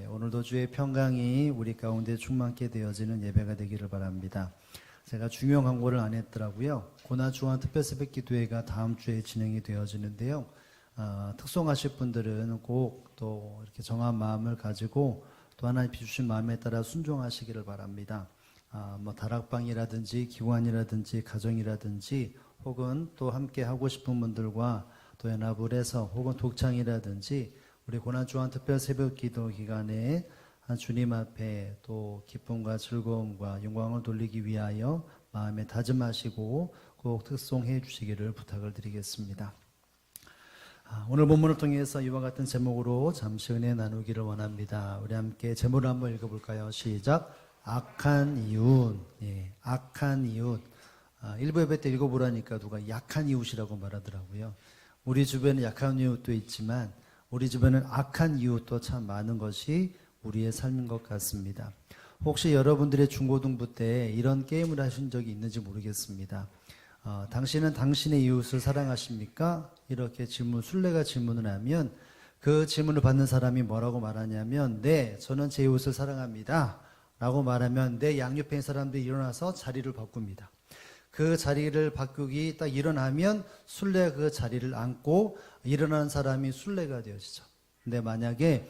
오늘도 주의 평강이 우리 가운데 충만케 되어지는 예배가 되기를 바랍니다. 제가 중요한 광고를 안 했더라고요. 고난주간 특별새벽기도회가 다음 주에 진행이 되어지는데요. 특송하실 분들은 꼭 또 이렇게 정한 마음을 가지고 또 하나님 주신 마음에 따라 순종하시기를 바랍니다. 다락방이라든지 기관이라든지 가정이라든지 혹은 또 함께 하고 싶은 분들과 또 연합을 해서 혹은 독창이라든지 우리 고난주간 특별 새벽 기도 기간에 주님 앞에 또 기쁨과 즐거움과 영광을 돌리기 위하여 마음에 다짐하시고 꼭 특송해 주시기를 부탁을 드리겠습니다. 오늘 본문을 통해서 이와 같은 제목으로 잠시 은혜 나누기를 원합니다. 우리 함께 제목을 한번 읽어볼까요? 시작. 악한 이웃. 악한 이웃. 일부 예배 때 읽어보라니까 누가 약한 이웃이라고 말하더라고요. 우리 주변에 약한 이웃도 있지만 우리 주변은 악한 이웃도 참 많은 것이 우리의 삶인 것 같습니다. 혹시 여러분들의 중고등부 때 이런 게임을 하신 적이 있는지 모르겠습니다. 당신은 당신의 이웃을 사랑하십니까? 이렇게 술래가 질문을 하면 그 질문을 받는 사람이 뭐라고 말하냐면 네, 저는 제 이웃을 사랑합니다 라고 말하면 내 양옆에 있는 사람들이 일어나서 자리를 바꿉니다. 그 자리를 바꾸기 딱 일어나면 술래가 그 자리를 앉고 일어나는 사람이 술래가 되어지죠. 근데 만약에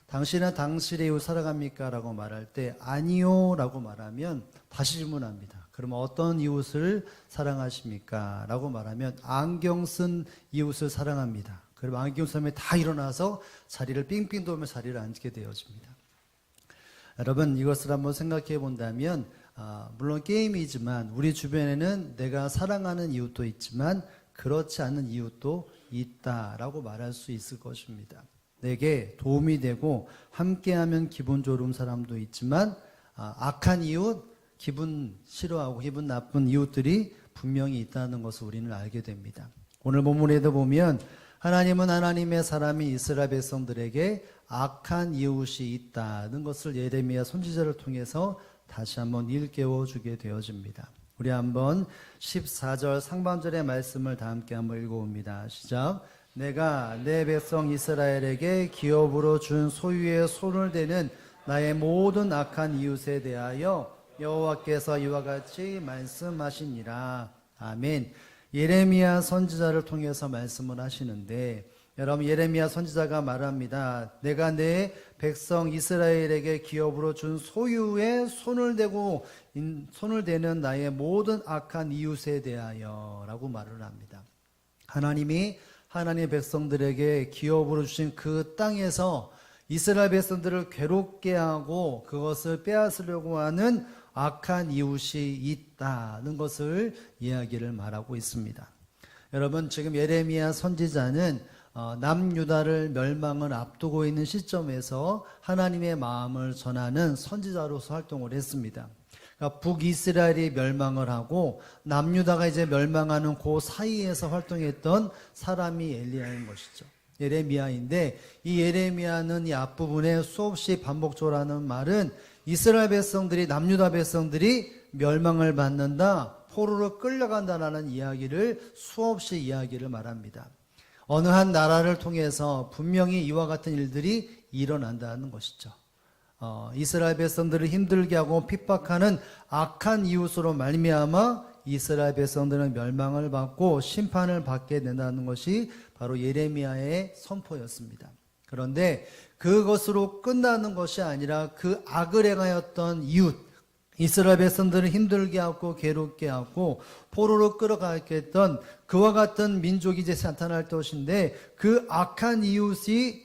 당신은 당신의 이웃 사랑합니까? 라고 말할 때 아니요 라고 말하면 다시 질문합니다. 그러면 어떤 이웃을 사랑하십니까? 라고 말하면 안경 쓴 이웃을 사랑합니다. 그럼 안경 쓴 사람이 다 일어나서 자리를 삥삥 돌며 자리를 앉게 되어집니다. 여러분 이것을 한번 생각해 본다면 물론 게임이지만 우리 주변에는 내가 사랑하는 이웃도 있지만 그렇지 않은 이웃도 있다라고 말할 수 있을 것입니다. 내게 도움이 되고 함께하면 기분 좋은 사람도 있지만 악한 이웃, 기분 싫어하고 기분 나쁜 이웃들이 분명히 있다는 것을 우리는 알게 됩니다. 오늘 본문에도 보면 하나님은 하나님의 사람이 이스라엘 백성들에게 악한 이웃이 있다는 것을 예레미야 선지자를 통해서 다시 한번 일깨워 주게 되어집니다. 우리 한번 14절 상반절의 말씀을 다 함께 한번 읽어봅니다. 시작. 내가 내 백성 이스라엘에게 기업으로 준 소유의 손을 대는 나의 모든 악한 이웃에 대하여 여호와께서 이와 같이 말씀하시니라. 아멘. 예레미야 선지자를 통해서 말씀을 하시는데 여러분 예레미야 선지자가 말합니다. 내가 내 백성 이스라엘에게 기업으로 준 소유에 손을 대는 나의 모든 악한 이웃에 대하여 라고 말을 합니다. 하나님이 하나님의 백성들에게 기업으로 주신 그 땅에서 이스라엘 백성들을 괴롭게 하고 그것을 빼앗으려고 하는 악한 이웃이 있다는 것을 이야기를 말하고 있습니다. 여러분 지금 예레미야 선지자는 남유다를 멸망을 앞두고 있는 시점에서 하나님의 마음을 전하는 선지자로서 활동을 했습니다. 그러니까 북이스라엘이 멸망을 하고 남유다가 이제 멸망하는 그 사이에서 활동했던 사람이 엘리야인 것이죠. 예레미야인데 이 예레미야는 이 앞부분에 수없이 반복적으로 하는 말은 이스라엘 백성들이 남유다 백성들이 멸망을 받는다, 포로로 끌려간다라는 이야기를 수없이 이야기를 말합니다. 어느 한 나라를 통해서 분명히 이와 같은 일들이 일어난다는 것이죠. 이스라엘 백성들을 힘들게 하고 핍박하는 악한 이웃으로 말미암아 이스라엘 백성들은 멸망을 받고 심판을 받게 된다는 것이 바로 예레미야의 선포였습니다. 그런데 그것으로 끝나는 것이 아니라 그 악을 행하였던 이웃, 이스라엘 백성들을 힘들게 하고 괴롭게 하고 포로로 끌어가게 했던 그와 같은 민족이 이제 나타날 것인데 그 악한 이웃이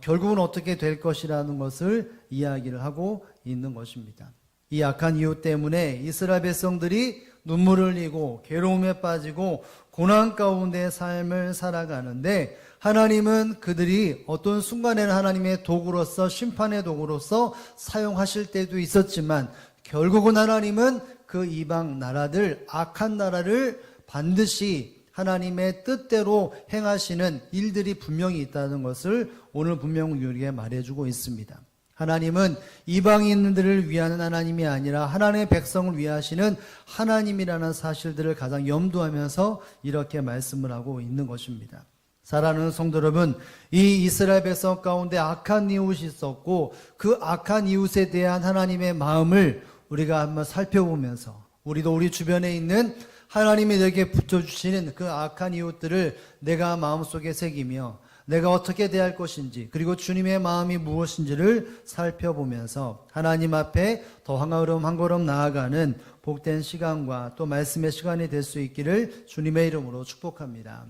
결국은 어떻게 될 것이라는 것을 이야기를 하고 있는 것입니다. 이 악한 이웃 때문에 이스라엘 백성들이 눈물을 흘리고 괴로움에 빠지고 고난 가운데 삶을 살아가는데 하나님은 그들이 어떤 순간에는 하나님의 도구로서 심판의 도구로서 사용하실 때도 있었지만 결국은 하나님은 그 이방 나라들 악한 나라를 반드시 하나님의 뜻대로 행하시는 일들이 분명히 있다는 것을 오늘 분명히 우리에게 말해주고 있습니다. 하나님은 이방인들을 위하는 하나님이 아니라 하나님의 백성을 위하시는 하나님이라는 사실들을 가장 염두하면서 이렇게 말씀을 하고 있는 것입니다. 사랑하는 성도 여러분, 이 이스라엘 백성 가운데 악한 이웃이 있었고 그 악한 이웃에 대한 하나님의 마음을 우리가 한번 살펴보면서 우리도 우리 주변에 있는 하나님이 내게 붙여주시는 그 악한 이웃들을 내가 마음속에 새기며 내가 어떻게 대할 것인지, 그리고 주님의 마음이 무엇인지를 살펴보면서 하나님 앞에 더 한 걸음 나아가는 복된 시간과 또 말씀의 시간이 될 수 있기를 주님의 이름으로 축복합니다.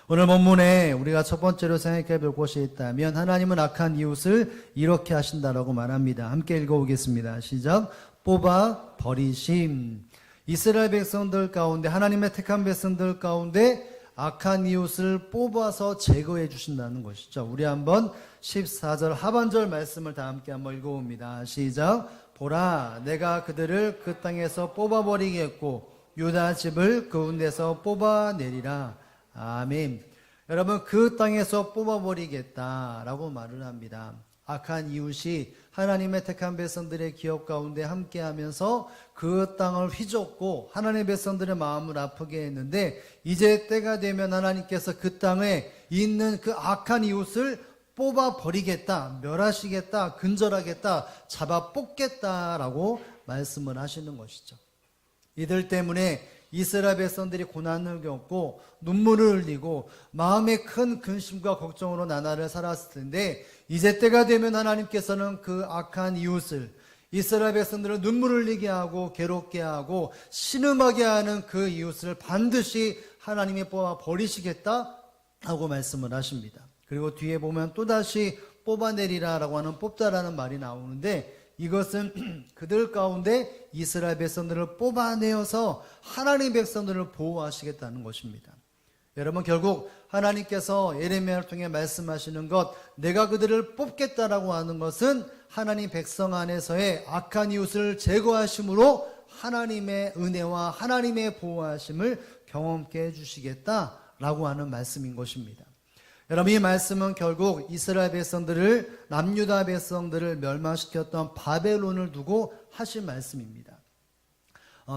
오늘 본문에 우리가 첫 번째로 생각해 볼 것이 있다면 하나님은 악한 이웃을 이렇게 하신다라고 말합니다. 함께 읽어보겠습니다. 시작. 뽑아 버리심. 이스라엘 백성들 가운데, 하나님의 택한 백성들 가운데 악한 이웃을 뽑아서 제거해 주신다는 것이죠. 우리 한번 14절 하반절 말씀을 다 함께 한번 읽어봅니다. 시작. 보라, 내가 그들을 그 땅에서 뽑아버리겠고 유다 집을 그 가운데서 뽑아내리라. 아멘. 여러분, 그 땅에서 뽑아버리겠다라고 말을 합니다. 악한 이웃이 하나님의 택한 백성들의 기업 가운데 함께하면서 그 땅을 휘젓고 하나님의 백성들의 마음을 아프게 했는데, 이제 때가 되면 하나님께서 그 땅에 있는 그 악한 이웃을 뽑아버리겠다, 멸하시겠다, 근절하겠다, 잡아 뽑겠다라고 말씀을 하시는 것이죠. 이들 때문에 이스라엘 백성들이 고난을 겪고 눈물을 흘리고 마음에 큰 근심과 걱정으로 나날을 살았을 텐데, 이제 때가 되면 하나님께서는 그 악한 이웃을, 이스라엘 백성들을 눈물 흘리게 하고 괴롭게 하고 신음하게 하는 그 이웃을 반드시 하나님이 뽑아 버리시겠다라고 말씀을 하십니다. 그리고 뒤에 보면 또다시 뽑아내리라라고 하는 뽑다라는 말이 나오는데, 이것은 그들 가운데 이스라엘 백성들을 뽑아내어서 하나님 백성들을 보호하시겠다는 것입니다. 여러분, 결국 하나님께서 예레미야를 통해 말씀하시는 것, 내가 그들을 뽑겠다라고 하는 것은 하나님 백성 안에서의 악한 이웃을 제거하심으로 하나님의 은혜와 하나님의 보호하심을 경험케 해주시겠다라고 하는 말씀인 것입니다. 여러분, 이 말씀은 결국 이스라엘 백성들을, 남유다 백성들을 멸망시켰던 바벨론을 두고 하신 말씀입니다.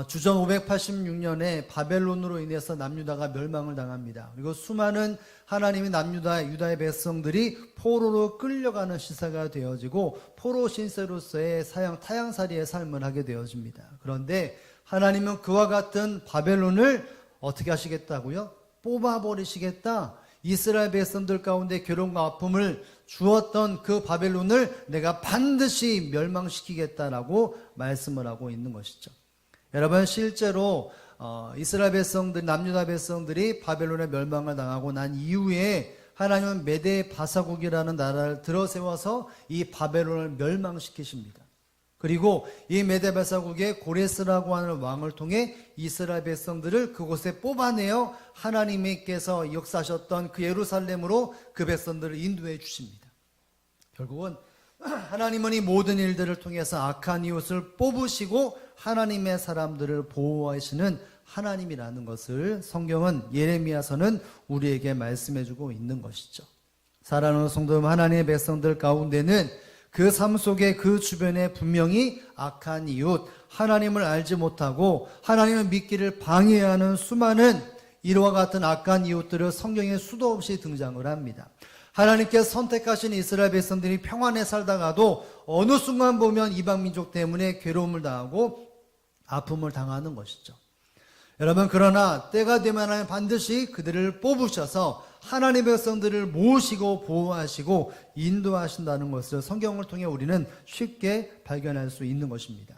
주전 586년에 바벨론으로 인해서 남유다가 멸망을 당합니다. 그리고 수많은 하나님의 유다의 백성들이 포로로 끌려가는 시사가 되어지고 포로 신세로서의 타향살이의 삶을 하게 되어집니다. 그런데 하나님은 그와 같은 바벨론을 어떻게 하시겠다고요? 뽑아버리시겠다. 이스라엘 백성들 가운데 괴로움과 아픔을 주었던 그 바벨론을 내가 반드시 멸망시키겠다라고 말씀을 하고 있는 것이죠. 여러분, 실제로 이스라엘 백성들, 남유다 백성들이 바벨론의 멸망을 당하고 난 이후에 하나님은 메대 바사국이라는 나라를 들어세워서 이 바벨론을 멸망시키십니다. 그리고 이 메대 바사국의 고레스라고 하는 왕을 통해 이스라엘 백성들을 그곳에 뽑아내어 하나님께서 역사하셨던 그 예루살렘으로 그 백성들을 인도해 주십니다. 결국은 하나님은 이 모든 일들을 통해서 악한 이웃을 뽑으시고 하나님의 사람들을 보호하시는 하나님이라는 것을 성경은, 예레미야서는 우리에게 말씀해 주고 있는 것이죠. 사랑하는 성도 여러분, 하나님의 백성들 가운데는 그 삶 속에 그 주변에 분명히 악한 이웃, 하나님을 알지 못하고 하나님을 믿기를 방해하는 수많은 이와 같은 악한 이웃들을 성경에 수도 없이 등장을 합니다. 하나님께서 선택하신 이스라엘 백성들이 평안에 살다가도 어느 순간 보면 이방 민족 때문에 괴로움을 당하고 아픔을 당하는 것이죠. 여러분, 그러나 때가 되면 하나님 반드시 그들을 뽑으셔서 하나님의 백성들을 모시고 보호하시고 인도하신다는 것을 성경을 통해 우리는 쉽게 발견할 수 있는 것입니다.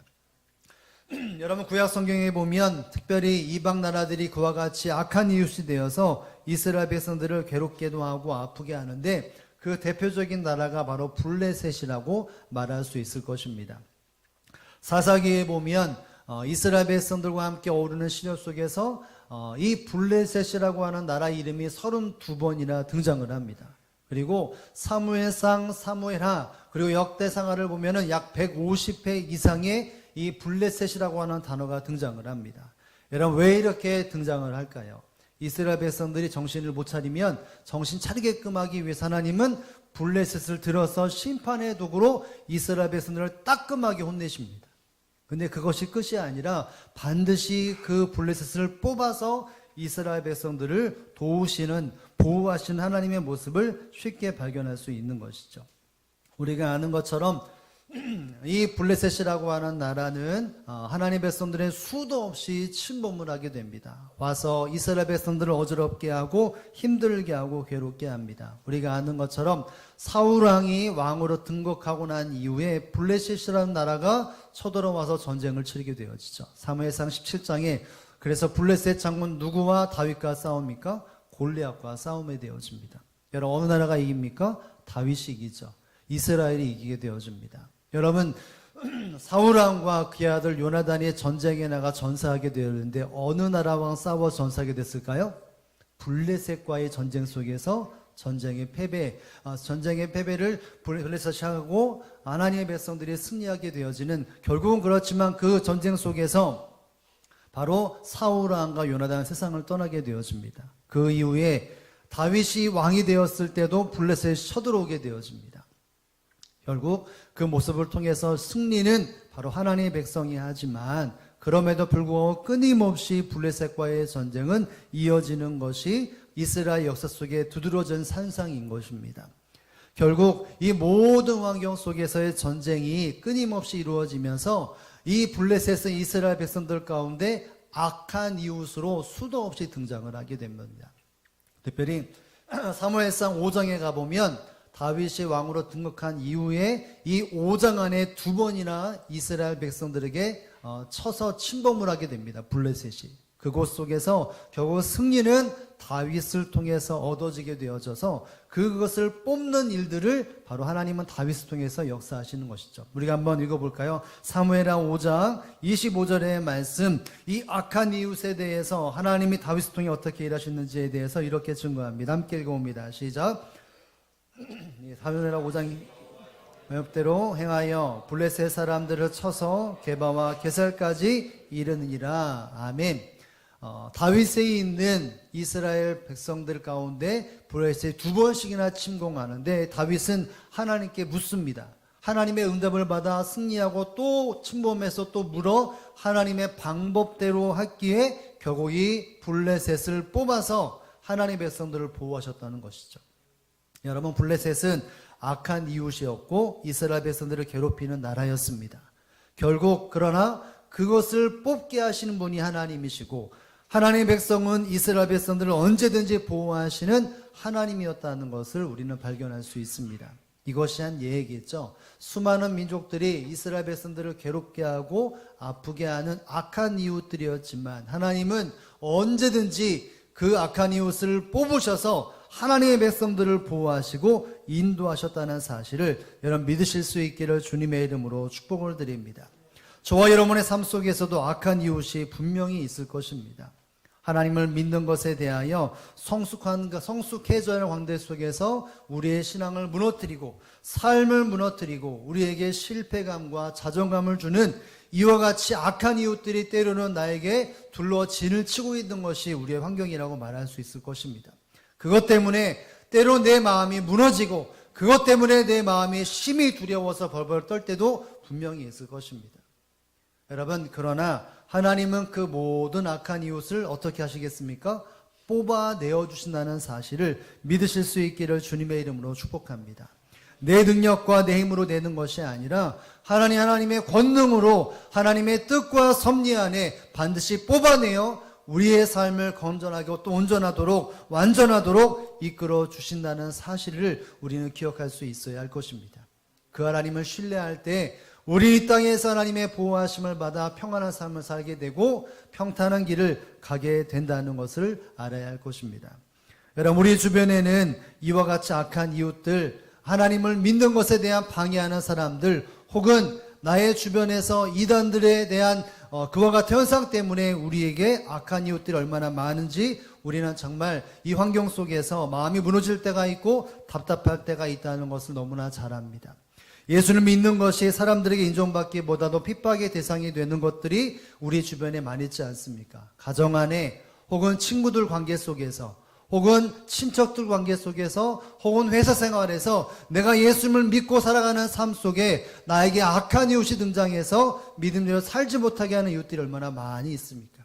여러분, 구약 성경에 보면 특별히 이방 나라들이 그와 같이 악한 이웃이 되어서 이스라엘 백성들을 괴롭게도 하고 아프게 하는데, 그 대표적인 나라가 바로 블레셋이라고 말할 수 있을 것입니다. 사사기에 보면 이스라엘 백성들과 함께 어우르는 시녀 속에서 이 블레셋이라고 하는 나라 이름이 32번이나 등장을 합니다. 그리고 사무엘상, 사무엘하, 그리고 역대상하를 보면은 약 150회 이상의 이 블레셋이라고 하는 단어가 등장을 합니다. 여러분, 왜 이렇게 등장을 할까요? 이스라엘 백성들이 정신을 못 차리면 정신 차리게끔 하기 위해서 하나님은 블레셋을 들어서 심판의 도구로 이스라엘 백성들을 따끔하게 혼내십니다. 근데 그것이 끝이 아니라 반드시 그 블레셋을 뽑아서 이스라엘 백성들을 도우시는, 보호하시는 하나님의 모습을 쉽게 발견할 수 있는 것이죠. 우리가 아는 것처럼 이 블레셋이라고 하는 나라는 하나님의 백성들의 수도 없이 침범을 하게 됩니다. 와서 이스라엘 백성들을 어지럽게 하고 힘들게 하고 괴롭게 합니다. 우리가 아는 것처럼 사울 왕이 왕으로 등극하고 난 이후에 블레셋이라는 나라가 쳐들어와서 전쟁을 치르게 되어지죠. 사무엘상 17장에 그래서 블레셋 장군 누구와 다윗과 싸웁니까? 골리앗과 싸움에 되어집니다. 여러분, 어느 나라가 이깁니까? 다윗이 이기죠. 이스라엘이 이기게 되어집니다. 여러분, 사울왕과 그의 아들 요나단이 전쟁에 나가 전사하게 되었는데 어느 나라와 싸워 전사하게 됐을까요? 블레셋과의 전쟁 속에서 전쟁의 패배를 블레셋이 하고 하나님의 백성들이 승리하게 되어지는, 결국은 그렇지만 그 전쟁 속에서 바로 사울왕과 요나단은 세상을 떠나게 되어집니다. 그 이후에 다윗이 왕이 되었을 때도 블레셋이 쳐들어오게 되어집니다. 결국 그 모습을 통해서 승리는 바로 하나님의 백성이 하지만 그럼에도 불구하고 끊임없이 블레셋과의 전쟁은 이어지는 것이 이스라엘 역사 속에 두드러진 산상인 것입니다. 결국 이 모든 환경 속에서의 전쟁이 끊임없이 이루어지면서 이 블레셋은 이스라엘 백성들 가운데 악한 이웃으로 수도 없이 등장을 하게 됩니다. 특별히 사무엘상 5장에 가보면 다윗이 왕으로 등극한 이후에 이 5장 안에 2번이나 이스라엘 백성들에게 쳐서 침범을 하게 됩니다. 블레셋이. 그곳 속에서 결국 승리는 다윗을 통해서 얻어지게 되어져서 그것을 뽑는 일들을 바로 하나님은 다윗을 통해서 역사하시는 것이죠. 우리가 한번 읽어볼까요? 사무엘하 5장 25절의 말씀, 이 악한 이웃에 대해서 하나님이 다윗을 통해 어떻게 일하셨는지에 대해서 이렇게 증거합니다. 함께 읽어봅니다. 시작. 사무엘하 5장 번역대로 행하여 블레셋 사람들을 쳐서 게바와 게살까지 이르느니라. 아멘. 다윗에 있는 이스라엘 백성들 가운데 블레셋이 2번씩이나 침공하는데 다윗은 하나님께 묻습니다. 하나님의 응답을 받아 승리하고 또 침범해서 또 물어 하나님의 방법대로 했기에 결국 이 블레셋을 뽑아서 하나님의 백성들을 보호하셨다는 것이죠. 여러분, 블레셋은 악한 이웃이었고 이스라엘 백성들을 괴롭히는 나라였습니다. 결국 그러나 그것을 뽑게 하시는 분이 하나님이시고 하나님의 백성은 이스라엘 백성들을 언제든지 보호하시는 하나님이었다는 것을 우리는 발견할 수 있습니다. 이것이 한 예이겠죠. 수많은 민족들이 이스라엘 백성들을 괴롭게 하고 아프게 하는 악한 이웃들이었지만 하나님은 언제든지 그 악한 이웃을 뽑으셔서 하나님의 백성들을 보호하시고 인도하셨다는 사실을 여러분 믿으실 수 있기를 주님의 이름으로 축복을 드립니다. 저와 여러분의 삶 속에서도 악한 이웃이 분명히 있을 것입니다. 하나님을 믿는 것에 대하여 성숙해져야 하는 관계 속에서 우리의 신앙을 무너뜨리고 삶을 무너뜨리고 우리에게 실패감과 자존감을 주는 이와 같이 악한 이웃들이 때로는 나에게 둘러 진을 치고 있는 것이 우리의 환경이라고 말할 수 있을 것입니다. 그것 때문에 때로 내 마음이 무너지고 그것 때문에 내 마음이 심히 두려워서 벌벌 떨 때도 분명히 있을 것입니다. 여러분, 그러나 하나님은 그 모든 악한 이웃을 어떻게 하시겠습니까? 뽑아내어 주신다는 사실을 믿으실 수 있기를 주님의 이름으로 축복합니다. 내 능력과 내 힘으로 되는 것이 아니라 하나님의 권능으로 하나님의 뜻과 섭리 안에 반드시 뽑아내어 우리의 삶을 건전하게 또 온전하도록 완전하도록 이끌어 주신다는 사실을 우리는 기억할 수 있어야 할 것입니다. 그 하나님을 신뢰할 때 우리 이 땅에서 하나님의 보호하심을 받아 평안한 삶을 살게 되고 평탄한 길을 가게 된다는 것을 알아야 할 것입니다. 여러분, 우리 주변에는 이와 같이 악한 이웃들, 하나님을 믿는 것에 대한 방해하는 사람들, 혹은 나의 주변에서 이단들에 대한 그와 같은 현상 때문에 우리에게 악한 이웃들이 얼마나 많은지 우리는 정말 이 환경 속에서 마음이 무너질 때가 있고 답답할 때가 있다는 것을 너무나 잘 압니다. 예수를 믿는 것이 사람들에게 인정받기보다도 핍박의 대상이 되는 것들이 우리 주변에 많이 있지 않습니까? 가정 안에 혹은 친구들 관계 속에서 혹은 친척들 관계 속에서 혹은 회사 생활에서 내가 예수님을 믿고 살아가는 삶 속에 나에게 악한 이웃이 등장해서 믿음대로 살지 못하게 하는 이웃들이 얼마나 많이 있습니까?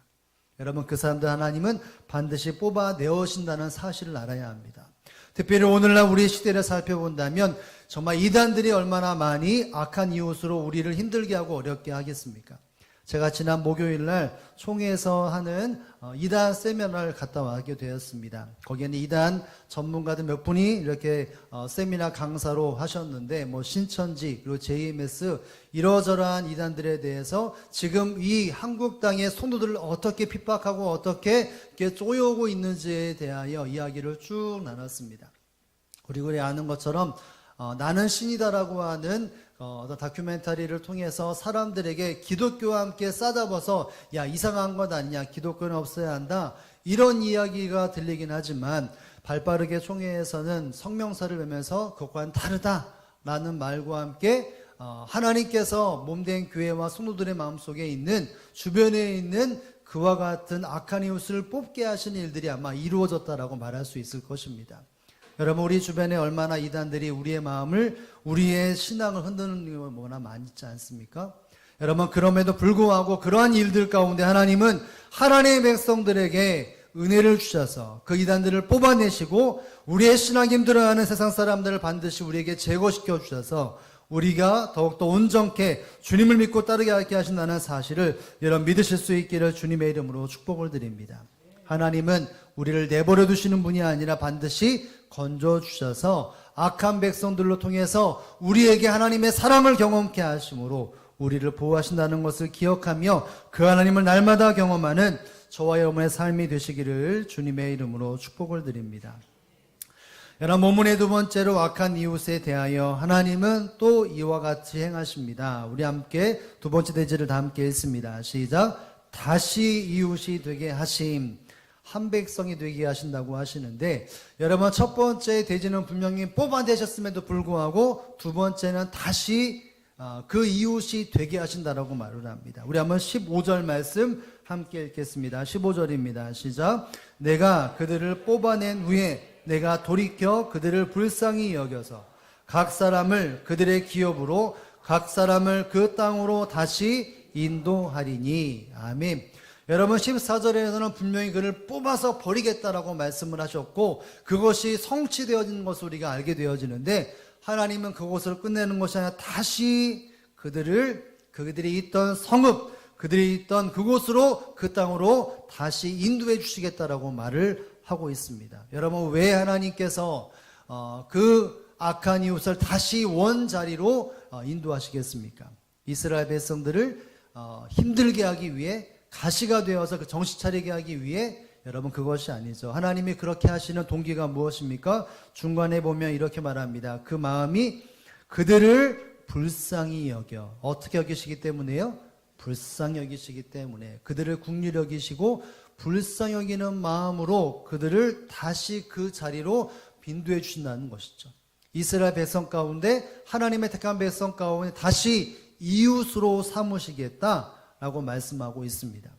여러분, 그 사람들 하나님은 반드시 뽑아내오신다는 사실을 알아야 합니다. 특별히 오늘날 우리 시대를 살펴본다면 정말 이단들이 얼마나 많이 악한 이웃으로 우리를 힘들게 하고 어렵게 하겠습니까? 제가 지난 목요일날 총회에서 하는 이단 세미나를 갔다 와게 되었습니다. 거기에는 이단 전문가들 몇 분이 이렇게 세미나 강사로 하셨는데 신천지 그리고 JMS 이러저러한 이단들에 대해서 지금 이 한국 땅의 성도들을 어떻게 핍박하고 어떻게 이렇게 쪼여오고 있는지에 대하여 이야기를 쭉 나눴습니다. 우리 아는 것처럼 나는 신이다라고 하는 어떤 다큐멘터리를 통해서 사람들에게 기독교와 함께 싸잡아서 야, 이상한 것 아니냐, 기독교는 없어야 한다, 이런 이야기가 들리긴 하지만 발빠르게 총회에서는 성명서를 보면서 그것과는 다르다라는 말과 함께 하나님께서 몸된 교회와 성도들의 마음속에 있는, 주변에 있는 그와 같은 악한 이웃을 뽑게 하신 일들이 아마 이루어졌다라고 말할 수 있을 것입니다. 여러분, 우리 주변에 얼마나 이단들이 우리의 마음을, 우리의 신앙을 흔드는 경우가 많이 있지 않습니까? 여러분, 그럼에도 불구하고 그러한 일들 가운데 하나님은 하나님의 백성들에게 은혜를 주셔서 그 이단들을 뽑아내시고 우리의 신앙이 힘들어하는 세상 사람들을 반드시 우리에게 제거시켜 주셔서 우리가 더욱더 온전케 주님을 믿고 따르게 하게 하신다는 사실을 여러분 믿으실 수 있기를 주님의 이름으로 축복을 드립니다. 하나님은 우리를 내버려 두시는 분이 아니라 반드시 건져 주셔서 악한 백성들로 통해서 우리에게 하나님의 사랑을 경험케 하심으로 우리를 보호하신다는 것을 기억하며 그 하나님을 날마다 경험하는 저와 여러분의 삶이 되시기를 주님의 이름으로 축복을 드립니다. 여러분, 본문의 두 번째로 악한 이웃에 대하여 하나님은 또 이와 같이 행하십니다. 우리 함께 두 번째 대지를 다 함께 읽습니다. 시작. 다시 이웃이 되게 하심. 한 백성이 되게 하신다고 하시는데, 여러분, 첫 번째 대지는 분명히 뽑아내셨음에도 불구하고 두 번째는 다시 그 이웃이 되게 하신다라고 말을 합니다. 우리 한번 15절 말씀 함께 읽겠습니다. 15절입니다. 시작. 내가 그들을 뽑아낸 후에 내가 돌이켜 그들을 불쌍히 여겨서 각 사람을 그들의 기업으로 각 사람을 그 땅으로 다시 인도하리니. 아멘. 여러분, 14절에서는 분명히 그를 뽑아서 버리겠다라고 말씀을 하셨고 그것이 성취되어진 것을 우리가 알게 되어지는데, 하나님은 그것을 끝내는 것이 아니라 다시 그들이 있던 성읍, 그들이 있던 그곳으로, 그 땅으로 다시 인도해 주시겠다라고 말을 하고 있습니다. 여러분, 왜 하나님께서 그 악한 이웃을 다시 원자리로 인도하시겠습니까? 이스라엘 백성들을 힘들게 하기 위해, 가시가 되어서 그 정신 차리게 하기 위해? 여러분, 그것이 아니죠. 하나님이 그렇게 하시는 동기가 무엇입니까? 중간에 보면 이렇게 말합니다. 그 마음이 그들을 불쌍히 여겨. 어떻게 여기시기 때문에요? 불쌍히 여기시기 때문에. 그들을 긍휼히 여기시고 불쌍히 여기는 마음으로 그들을 다시 그 자리로 인도해 주신다는 것이죠. 이스라엘 백성 가운데, 하나님의 택한 백성 가운데 다시 이웃으로 삼으시겠다라고 말씀하고 있습니다.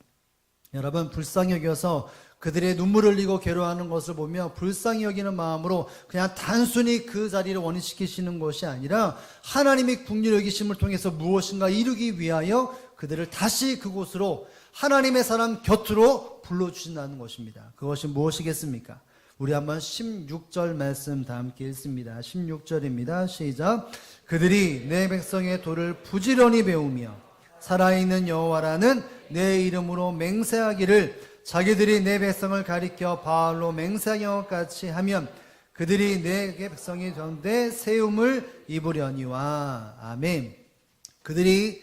여러분, 불쌍히 여겨서 그들의 눈물을 흘리고 괴로워하는 것을 보며 불쌍히 여기는 마음으로 그냥 단순히 그 자리를 원위시키시는 것이 아니라 하나님의 긍휼히 여기심을 통해서 무엇인가 이루기 위하여 그들을 다시 그곳으로, 하나님의 사람 곁으로 불러주신다는 것입니다. 그것이 무엇이겠습니까? 우리 한번 16절 말씀 다 함께 읽습니다. 16절입니다. 시작. 그들이 내 백성의 도를 부지런히 배우며 살아있는 여호와라는 내 이름으로 맹세하기를, 자기들이 내 백성을 가리켜 바알로 맹세한 것 같이 하면 그들이 내 백성이 되는데 세움을 입으려니와. 아멘. 그들이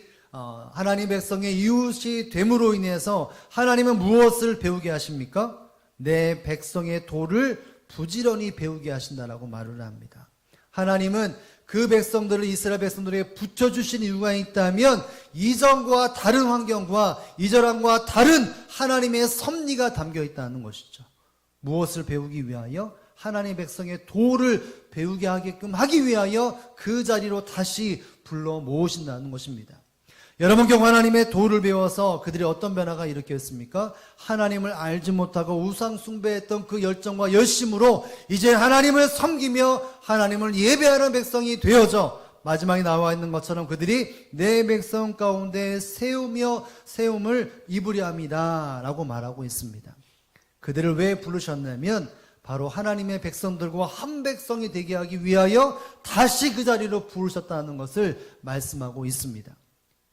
하나님 백성의 이웃이 됨으로 인해서 하나님은 무엇을 배우게 하십니까? 내 백성의 도를 부지런히 배우게 하신다라고 말을 합니다. 하나님은 그 백성들을, 이스라엘 백성들에게 붙여주신 이유가 있다면 이전과 다른 환경과 이전과 다른 하나님의 섭리가 담겨 있다는 것이죠. 무엇을 배우기 위하여? 하나님 백성의 도를 배우게 하게끔 하기 위하여 그 자리로 다시 불러 모으신다는 것입니다. 여러분, 경우 하나님의 도를 배워서 그들이 어떤 변화가 일으켰습니까? 하나님을 알지 못하고 우상 숭배했던 그 열정과 열심으로 이제 하나님을 섬기며 하나님을 예배하는 백성이 되어져 마지막에 나와 있는 것처럼 그들이 내 백성 가운데 세우며 세움을 입으려 함이다 라고 말하고 있습니다. 그들을 왜 부르셨냐면 바로 하나님의 백성들과 한 백성이 되게 하기 위하여 다시 그 자리로 부르셨다는 것을 말씀하고 있습니다.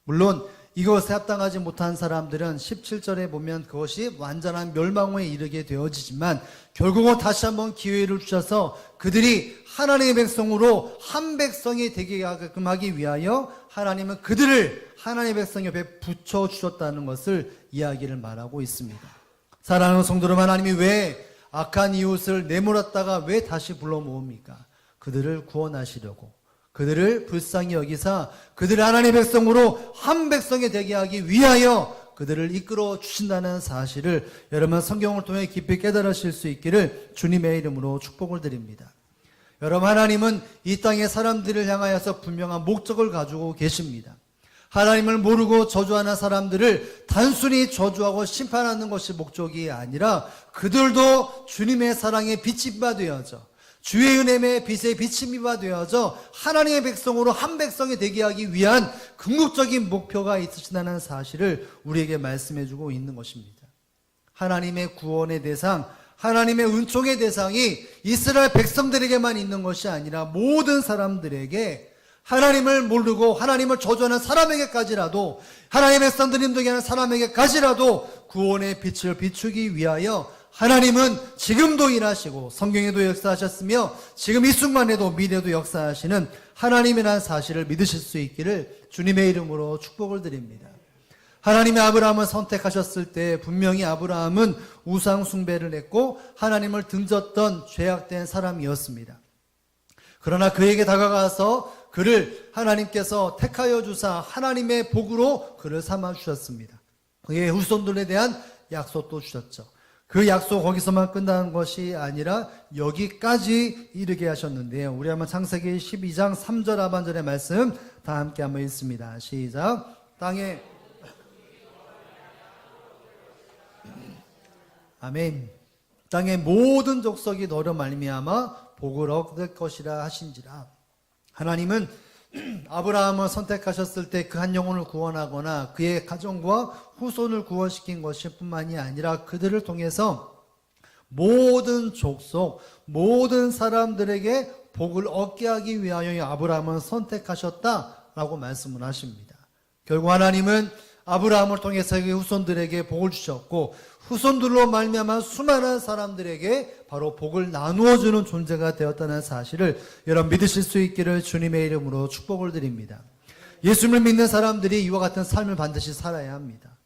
물론 이것에 합당하지 못한 사람들은 17절에 보면 그것이 완전한 멸망에 이르게 되어지지만 결국은 다시 한번 기회를 주셔서 그들이 하나님의 백성으로 한 백성이 되게 하기 위하여 하나님은 그들을 하나님의 백성 옆에 붙여주셨다는 것을 이야기를 말하고 있습니다. 사랑하는 성도들, 하나님이 왜 악한 이웃을 내몰았다가 왜 다시 불러 모읍니까? 그들을 구원하시려고, 그들을 불쌍히 여기사 그들을 하나님의 백성으로 한 백성이 되게 하기 위하여 그들을 이끌어 주신다는 사실을 여러분 성경을 통해 깊이 깨달으실 수 있기를 주님의 이름으로 축복을 드립니다. 여러분, 하나님은 이 땅의 사람들을 향하여서 분명한 목적을 가지고 계십니다. 하나님을 모르고 저주하는 사람들을 단순히 저주하고 심판하는 것이 목적이 아니라 그들도 주님의 사랑의 빛이 되어져 주의 은혜의 빛에 비침이 되어져 하나님의 백성으로 한 백성이 되게 하기 위한 궁극적인 목표가 있으시다는 사실을 우리에게 말씀해 주고 있는 것입니다. 하나님의 구원의 대상, 하나님의 은총의 대상이 이스라엘 백성들에게만 있는 것이 아니라 모든 사람들에게, 하나님을 모르고 하나님을 저주하는 사람에게까지라도, 하나님의 백성들이 되게 사람에게까지라도 구원의 빛을 비추기 위하여 하나님은 지금도 일하시고 성경에도 역사하셨으며 지금 이 순간에도 미래도 역사하시는 하나님이라는 사실을 믿으실 수 있기를 주님의 이름으로 축복을 드립니다. 하나님이 아브라함을 선택하셨을 때 분명히 아브라함은 우상 숭배를 했고 하나님을 등졌던 죄악된 사람이었습니다. 그러나 그에게 다가가서 그를 하나님께서 택하여 주사 하나님의 복으로 그를 삼아 주셨습니다. 그의 후손들에 대한 약속도 주셨죠. 그 약속 거기서만 끝나는 것이 아니라 여기까지 이르게 하셨는데요. 우리 한번 창세기 12장 3절 하반절의 말씀 다 함께 한번 읽습니다. 시작. 땅에 아멘. 땅의 모든 족속이 너로 말미암아 복을 얻을 것이라 하신지라. 하나님은 아브라함을 선택하셨을 때 그 한 영혼을 구원하거나 그의 가정과 후손을 구원시킨 것일 뿐만이 아니라 그들을 통해서 모든 족속, 모든 사람들에게 복을 얻게 하기 위하여 아브라함을 선택하셨다라고 말씀을 하십니다. 결국 하나님은 아브라함을 통해서 그의 후손들에게 복을 주셨고 후손들로 말미암아 수많은 사람들에게 바로 복을 나누어 주는 존재가 되었다는 사실을 여러분 믿으실 수 있기를 주님의 이름으로 축복을 드립니다. 예수님을 믿는 사람들이 이와 같은 삶을 반드시 살아야 합니다.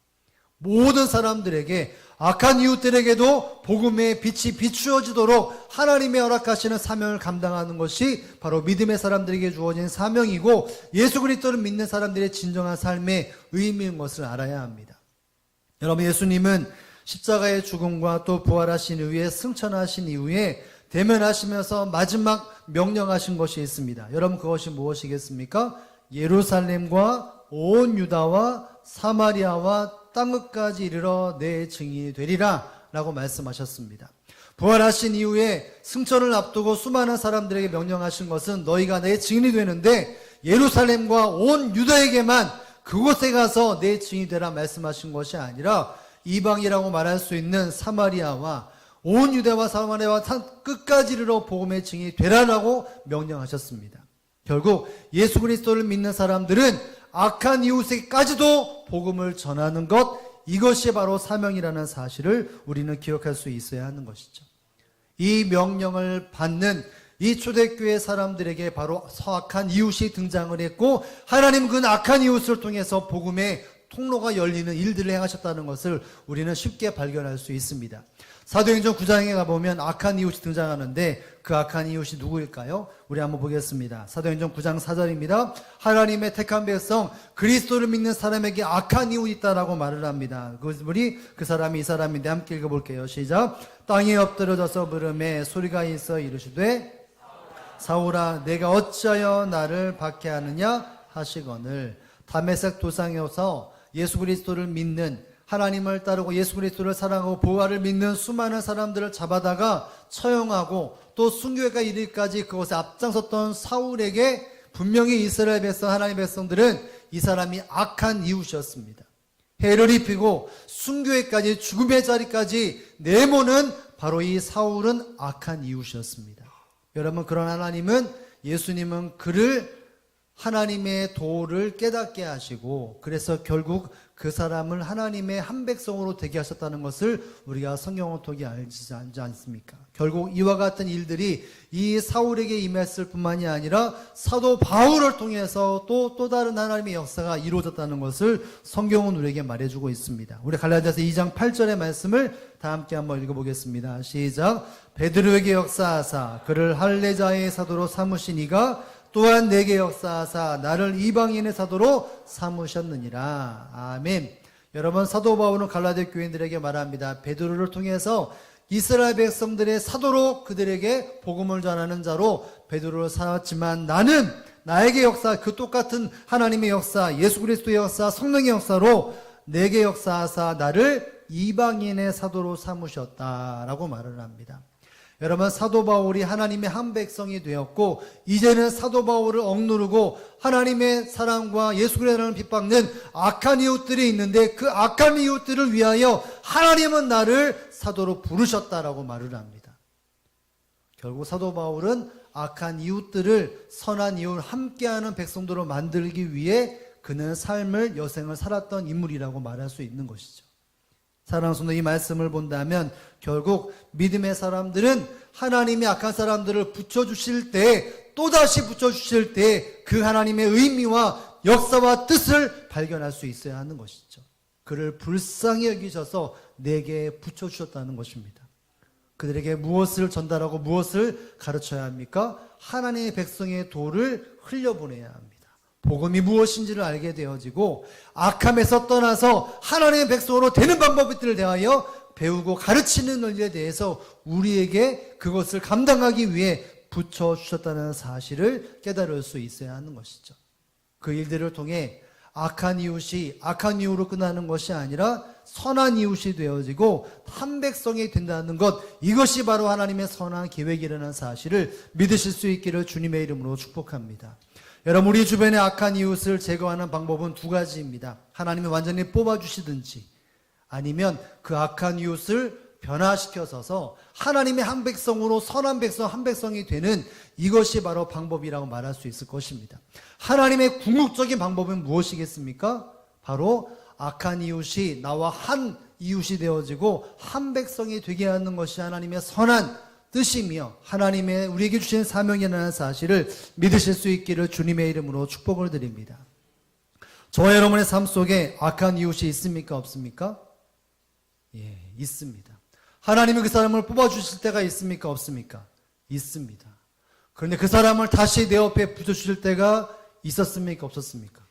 모든 사람들에게, 악한 이웃들에게도 복음의 빛이 비추어지도록 하나님의 허락하시는 사명을 감당하는 것이 바로 믿음의 사람들에게 주어진 사명이고 예수 그리스도를 믿는 사람들의 진정한 삶의 의미인 것을 알아야 합니다. 여러분, 예수님은 십자가의 죽음과 또 부활하신 이후에 승천하신 이후에 대면하시면서 마지막 명령하신 것이 있습니다. 여러분, 그것이 무엇이겠습니까? 예루살렘과 온 유다와 사마리아와 땅끝까지 이르러 내 증인이 되리라 라고 말씀하셨습니다. 부활하신 이후에 승천을 앞두고 수많은 사람들에게 명령하신 것은 너희가 내 증인이 되는데 예루살렘과 온 유다에게만 그곳에 가서 내 증인이 되라 말씀하신 것이 아니라 이방이라고 말할 수 있는 사마리아와 온 유대와 사마리아와 끝까지 이르러 복음의 증인이 되라라고 명령하셨습니다. 결국 예수 그리스도를 믿는 사람들은 악한 이웃에게까지도 복음을 전하는 것, 이것이 바로 사명이라는 사실을 우리는 기억할 수 있어야 하는 것이죠. 이 명령을 받는 이 초대교회 사람들에게 바로 악한 이웃이 등장을 했고 하나님 그 악한 이웃을 통해서 복음의 통로가 열리는 일들을 행하셨다는 것을 우리는 쉽게 발견할 수 있습니다. 사도행전 9장에 가보면 악한 이웃이 등장하는데 그 악한 이웃이 누구일까요? 우리 한번 보겠습니다. 사도행전 9장 4절입니다. 하나님의 택한 백성 그리스도를 믿는 사람에게 악한 이웃이 있다라고 말을 합니다. 그 사람이 이 사람인데 함께 읽어볼게요. 시작. 땅에 엎드려져서 부르매 소리가 있어 이르시되 사울아 내가 어찌하여 나를 박해하느냐 하시거늘. 다메섹 도상에서 예수 그리스도를 믿는, 하나님을 따르고 예수 그리스도를 사랑하고 부활을 믿는 수많은 사람들을 잡아다가 처형하고 또 순교회가 이르기까지 그것에 앞장섰던 사울에게 분명히 이스라엘 백성, 하나님의 백성들은 이 사람이 악한 이웃이었습니다. 해를 입히고 순교에까지, 죽음의 자리까지 내모는 바로 이 사울은 악한 이웃이었습니다. 여러분, 그런 하나님은, 예수님은 그를, 하나님의 도를 깨닫게 하시고, 그래서 결국 그 사람을 하나님의 한 백성으로 되게 하셨다는 것을 우리가 성경을 통해 알지 않습니까? 결국 이와 같은 일들이 이 사울에게 임했을 뿐만이 아니라 사도 바울을 통해서 또 다른 하나님의 역사가 이루어졌다는 것을 성경은 우리에게 말해주고 있습니다. 우리 갈라디아서 2장 8절의 말씀을 다 함께 한번 읽어보겠습니다. 시작. 베드로에게 역사하사 그를 할례자의 사도로 삼으시니가 또한 내게 역사하사 나를 이방인의 사도로 삼으셨느니라. 아멘. 여러분, 사도 바울은 갈라디아 교인들에게 말합니다. 베드로를 통해서 이스라엘 백성들의 사도로 그들에게 복음을 전하는 자로 베드로를 삼았지만 나는 나에게 역사, 그 똑같은 하나님의 역사, 예수 그리스도의 역사, 성령의 역사로 내게 역사하사 나를 이방인의 사도로 삼으셨다라고 말을 합니다. 여러분, 사도 바울이 하나님의 한 백성이 되었고 이제는 사도 바울을 억누르고 하나님의 사랑과 예수 그리스도를 핍박는 악한 이웃들이 있는데 그 악한 이웃들을 위하여 하나님은 나를 사도로 부르셨다라고 말을 합니다. 결국 사도 바울은 악한 이웃들을 선한 이웃 함께하는 백성들로 만들기 위해 그는 삶을, 여생을 살았던 인물이라고 말할 수 있는 것이죠. 사랑하는 성도, 이 말씀을 본다면 결국 믿음의 사람들은 하나님이 악한 사람들을 붙여주실 때, 또다시 붙여주실 때 그 하나님의 의미와 역사와 뜻을 발견할 수 있어야 하는 것이죠. 그를 불쌍히 여기셔서 내게 붙여주셨다는 것입니다. 그들에게 무엇을 전달하고 무엇을 가르쳐야 합니까? 하나님의 백성의 도를 흘려보내야 합니다. 복음이 무엇인지를 알게 되어지고 악함에서 떠나서 하나님의 백성으로 되는 방법들을 대하여 배우고 가르치는 일에 대해서 우리에게 그것을 감당하기 위해 붙여주셨다는 사실을 깨달을 수 있어야 하는 것이죠. 그 일들을 통해 악한 이웃이 악한 이웃으로 끝나는 것이 아니라 선한 이웃이 되어지고 한 백성이 된다는 것, 이것이 바로 하나님의 선한 계획이라는 사실을 믿으실 수 있기를 주님의 이름으로 축복합니다. 여러분, 우리 주변의 악한 이웃을 제거하는 방법은 두 가지입니다. 하나님이 완전히 뽑아주시든지 아니면 그 악한 이웃을 변화시켜서서 하나님의 한 백성으로 선한 백성, 한 백성이 되는, 이것이 바로 방법이라고 말할 수 있을 것입니다. 하나님의 궁극적인 방법은 무엇이겠습니까? 바로 악한 이웃이 나와 한 이웃이 되어지고 한 백성이 되게 하는 것이 하나님의 선한 뜻이며 하나님의 우리에게 주신 사명이라는 사실을 믿으실 수 있기를 주님의 이름으로 축복을 드립니다. 저와 여러분의 삶 속에 악한 이웃이 있습니까? 없습니까? 예, 있습니다. 하나님이 그 사람을 뽑아주실 때가 있습니까? 없습니까? 있습니다. 그런데 그 사람을 다시 내 옆에 붙여주실 때가 있었습니까? 없었습니까?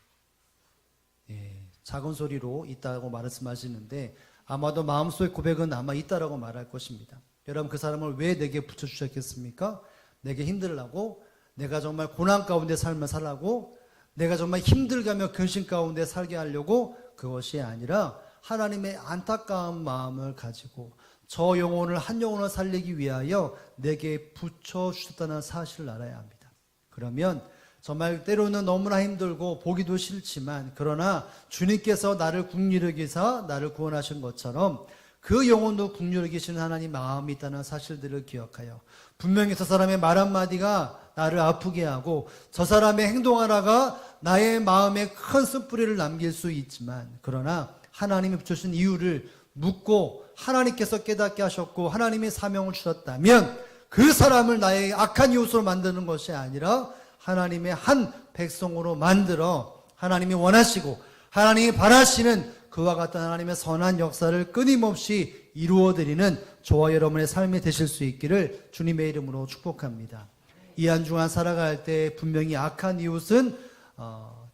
예, 작은 소리로 있다고 말씀하시는데 아마도 마음속의 고백은 아마 있다라고 말할 것입니다. 여러분, 그 사람을 왜 내게 붙여주셨겠습니까? 내게 힘들라고, 내가 정말 고난 가운데 삶을 살라고, 내가 정말 힘들가며 근심 가운데 살게 하려고, 그것이 아니라 하나님의 안타까운 마음을 가지고 저 영혼을, 한 영혼을 살리기 위하여 내게 붙여주셨다는 사실을 알아야 합니다. 그러면 정말 때로는 너무나 힘들고 보기도 싫지만, 그러나 주님께서 나를 긍휼히 여기사 나를 구원하신 것처럼 그 영혼도 긍휼히 여기시는 하나님 마음이 있다는 사실들을 기억하여, 분명히 저 사람의 말 한마디가 나를 아프게 하고 저 사람의 행동 하나가 나의 마음에 큰 쓴뿌리를 남길 수 있지만, 그러나 하나님이 붙여주신 이유를 묻고 하나님께서 깨닫게 하셨고 하나님의 사명을 주셨다면 그 사람을 나의 악한 이웃으로 만드는 것이 아니라 하나님의 한 백성으로 만들어 하나님이 원하시고 하나님이 바라시는 그와 같은 하나님의 선한 역사를 끊임없이 이루어드리는 저와 여러분의 삶이 되실 수 있기를 주님의 이름으로 축복합니다. 이 한 주간 살아갈 때 분명히 악한 이웃은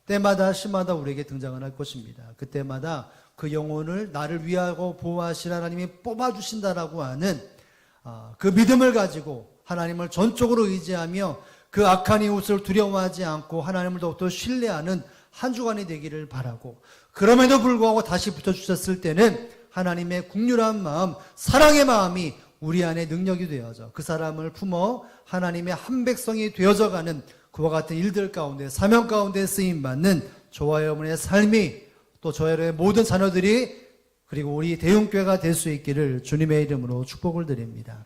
때마다 시마다 우리에게 등장을 할 것입니다. 그때마다 그 영혼을 나를 위하고 보호하실 하나님이 뽑아주신다라고 하는 그 믿음을 가지고 하나님을 전적으로 의지하며 그 악한 이웃을 두려워하지 않고 하나님을 더욱더 신뢰하는 한 주간이 되기를 바라고, 그럼에도 불구하고 다시 붙여주셨을 때는 하나님의 긍휼한 마음, 사랑의 마음이 우리 안에 능력이 되어져 그 사람을 품어 하나님의 한 백성이 되어져가는 그와 같은 일들 가운데 사명 가운데 쓰임받는 저와 여러분의 삶이 또 저와 여러분의 모든 자녀들이 그리고 우리 대형교회가 될 수 있기를 주님의 이름으로 축복을 드립니다.